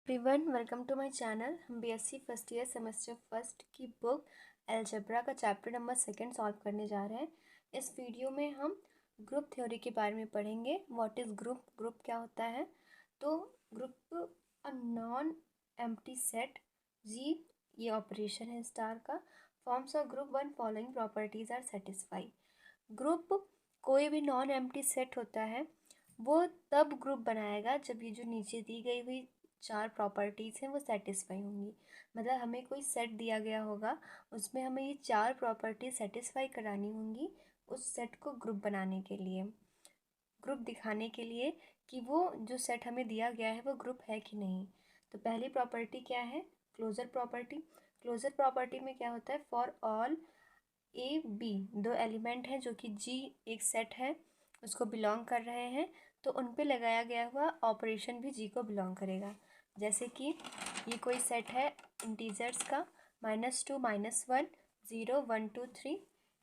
Everyone, welcome to my channel. हम BSc first year semester first की book algebra का chapter number 2 solve करने जा रहे हैं। इस वीडियो में हम ग्रुप थ्योरी के बारे में पढ़ेंगे। What is group? ग्रुप क्या होता है? तो group a non empty set G, ये ऑपरेशन है स्टार का, forms a group when following properties are satisfy. Group कोई भी नॉन एम्प्टी सेट होता है वो तब ग्रुप बनाएगा जब ये जो नीचे दी गई हुई 4 प्रॉपर्टीज़ हैं वो सेटिस्फाई होंगी। मतलब हमें कोई सेट दिया गया होगा, उसमें हमें ये 4 प्रॉपर्टी सेटिस्फाई करानी होंगी उस सेट को ग्रुप बनाने के लिए, ग्रुप दिखाने के लिए कि वो जो सेट हमें दिया गया है वो ग्रुप है कि नहीं। तो पहली प्रॉपर्टी क्या है? Closure property. क्लोजर प्रॉपर्टी में क्या होता है? फॉर ऑल ए बी, दो एलिमेंट हैं जो कि जी एक सेट है उसको बिलोंग कर रहे हैं, तो उन पे लगाया गया हुआ ऑपरेशन भी जी को बिलोंग करेगा। जैसे कि ये कोई सेट है इंटीजर्स का, -2, -1, 0, 1, 2, 3।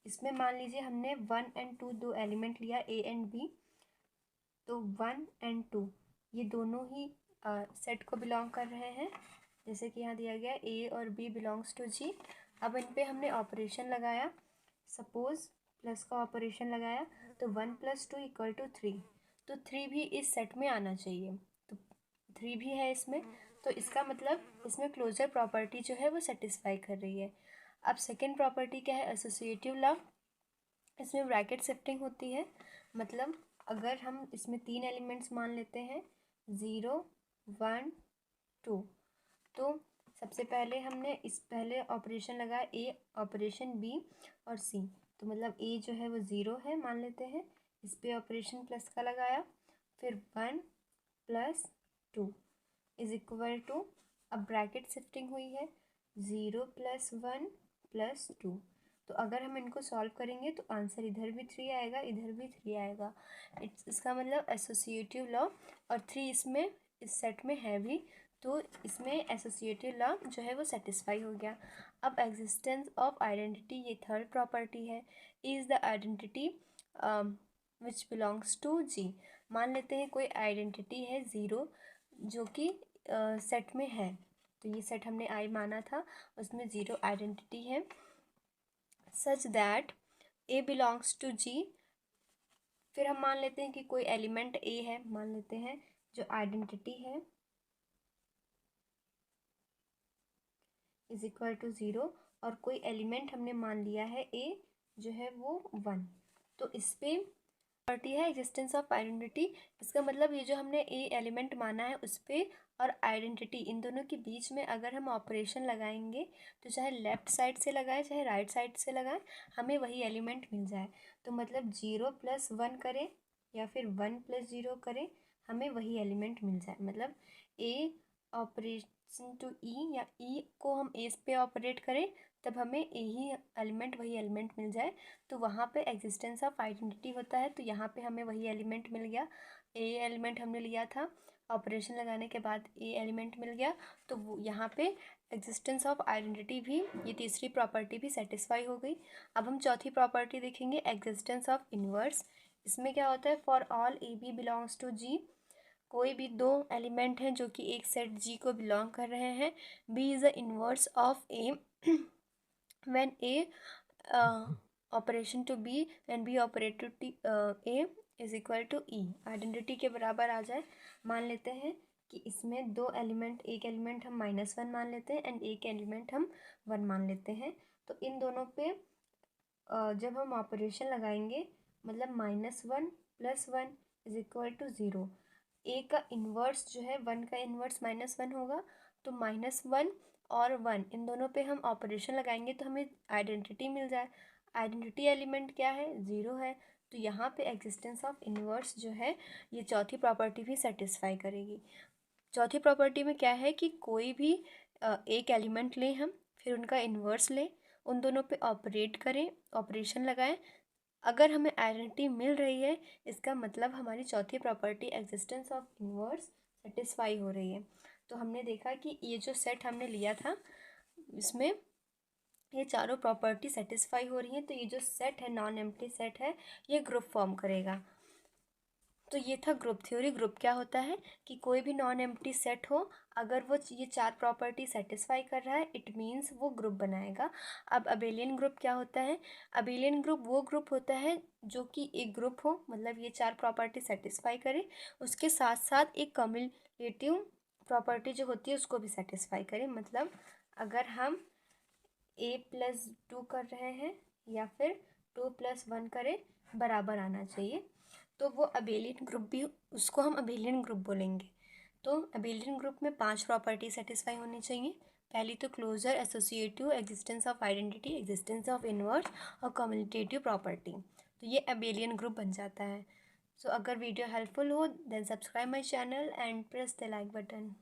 इसमें मान लीजिए हमने 1 एंड 2 दो एलिमेंट लिया, ए एंड बी। तो 1 एंड 2 ये दोनों ही सेट को बिलोंग कर रहे हैं, जैसे कि यहाँ दिया गया ए और बी बिलोंग्स टू जी। अब इन पे हमने ऑपरेशन लगाया, सपोज प्लस का ऑपरेशन लगाया, तो 1 + 2 = 3। तो 3 भी इस सेट में आना चाहिए, तो 3 भी है इसमें, तो इसका मतलब इसमें क्लोजर प्रॉपर्टी जो है वो सेटिस्फाई कर रही है। अब सेकेंड प्रॉपर्टी क्या है? Associative law. इसमें ब्रैकेट शिफ्टिंग होती है। मतलब अगर हम इसमें 3 एलिमेंट्स मान लेते हैं, 0, 1, 2, तो सबसे पहले हमने इस पहले ऑपरेशन लगाया ए, ऑपरेशन बी और सी। तो मतलब ए जो है वो 0 है मान लेते हैं, इस पे ऑपरेशन प्लस का लगाया, फिर 1 + 2 = अब ब्रैकेट शिफ्टिंग हुई है, 0 + 1 + 2। तो अगर हम इनको सॉल्व करेंगे तो आंसर इधर भी 3 आएगा, इधर भी 3 आएगा। इसका मतलब एसोसिएटिव लॉ, और 3 इसमें इस सेट में है भी, तो इसमें एसोसिएटिव लॉ जो है वो सेटिस्फाई हो गया। अब एग्जिस्टेंस ऑफ आइडेंटिटी, ये थर्ड प्रॉपर्टी है। Is the identity which belongs to G. मान लेते हैं कोई आइडेंटिटी है 0 जो कि सेट में है, तो ये सेट हमने आई माना था, उसमें 0 आइडेंटिटी है, such that a belongs to G. फिर हम मान लेते हैं कि कोई एलिमेंट ए है, मान लेते हैं जो आइडेंटिटी है = 0, और कोई एलिमेंट हमने मान लिया है ए जो है वो 1। तो इस पे प्रॉपर्टी है एग्जिस्टेंस ऑफ आइडेंटिटी। इसका मतलब ये जो हमने ए एलिमेंट माना है उस पर और आइडेंटिटी, इन दोनों के बीच में अगर हम ऑपरेशन लगाएंगे तो चाहे लेफ्ट साइड से लगाए चाहे राइट साइड से लगाए, हमें वही एलिमेंट मिल जाए। तो मतलब 0 + 1 करें या फिर 1 + 0 करें, हमें वही एलिमेंट मिल जाए। मतलब ए ऑपरेशन टू ई, या ई को हम ए पे ऑपरेट करें तब हमें ए ही एलिमेंट वही एलिमेंट मिल जाए, तो वहाँ पे एग्जिस्टेंस ऑफ आइडेंटिटी होता है। तो यहाँ पे हमें वही एलिमेंट मिल गया, ए एलिमेंट हमने लिया था, ऑपरेशन लगाने के बाद ए एलिमेंट मिल गया, तो वो यहाँ पे एग्जिस्टेंस ऑफ आइडेंटिटी भी, ये तीसरी प्रॉपर्टी भी सेटिस्फाई हो गई। अब हम चौथी प्रॉपर्टी देखेंगे, एग्जिस्टेंस ऑफ इन्वर्स। इसमें क्या होता है? For all a b belongs to G, कोई भी दो एलिमेंट हैं जो कि एक सेट जी को बिलोंग कर रहे हैं, B is the inverse of a when A operation to B and B operated to A = E, identity के बराबर आ जाए। मान लेते हैं कि इसमें दो एलिमेंट, एक एलिमेंट हम -1 मान लेते हैं एंड एक एलिमेंट हम 1 मान लेते हैं। तो इन दोनों पे जब हम ऑपरेशन लगाएंगे, मतलब -1 + 1 = 0। ए का इन्वर्स जो है 1 का इन्वर्स -1 होगा, तो -1 और 1 इन दोनों पे हम ऑपरेशन लगाएंगे तो हमें आइडेंटिटी मिल जाए। आइडेंटिटी एलिमेंट क्या है? 0 है। तो यहाँ पे एग्जिस्टेंस ऑफ इन्वर्स जो है ये चौथी प्रॉपर्टी भी सेटिस्फाई करेगी। चौथी प्रॉपर्टी में क्या है कि कोई भी एक एलिमेंट लें हम, फिर उनका इन्वर्स लें, उन दोनों पे ऑपरेट करें, ऑपरेशन लगाएं, अगर हमें आइडेंटिटी मिल रही है इसका मतलब हमारी चौथी property existence of inverse satisfy हो रही है। तो हमने देखा कि ये जो सेट हमने लिया था इसमें ये चारों प्रॉपर्टी सेटिस्फाई हो रही हैं, तो ये जो सेट है नॉन एम्प्टी सेट है, ये ग्रुप फॉर्म करेगा। तो ये था ग्रुप थ्योरी। ग्रुप क्या होता है कि कोई भी नॉन एम्प्टी सेट हो, अगर वो ये 4 प्रॉपर्टी सेटिस्फाई कर रहा है, इट मीन्स वो ग्रुप बनाएगा। अब अबेलियन ग्रुप क्या होता है? अबेलियन ग्रुप वो ग्रुप होता है जो कि एक ग्रुप हो, मतलब ये 4 प्रॉपर्टी सेटिस्फाई करे, उसके साथ साथ एक कम्युलेटिव प्रॉपर्टी जो होती है उसको भी सेटिस्फाई करे। मतलब अगर हम a+2 कर रहे हैं या फिर 2+1 करें, बराबर आना चाहिए, तो वो अबेलियन ग्रुप भी, उसको हम अबेलियन ग्रुप बोलेंगे। तो अबेलियन ग्रुप में 5 प्रॉपर्टी सेटिस्फाई होनी चाहिए। पहली तो closure, associative, existence of identity, existence of inverse और कम्युनिटेटिव प्रॉपर्टी। तो ये अबेलियन ग्रुप बन जाता है। सो अगर वीडियो हेल्पफुल हो then subscribe my channel and press the like button.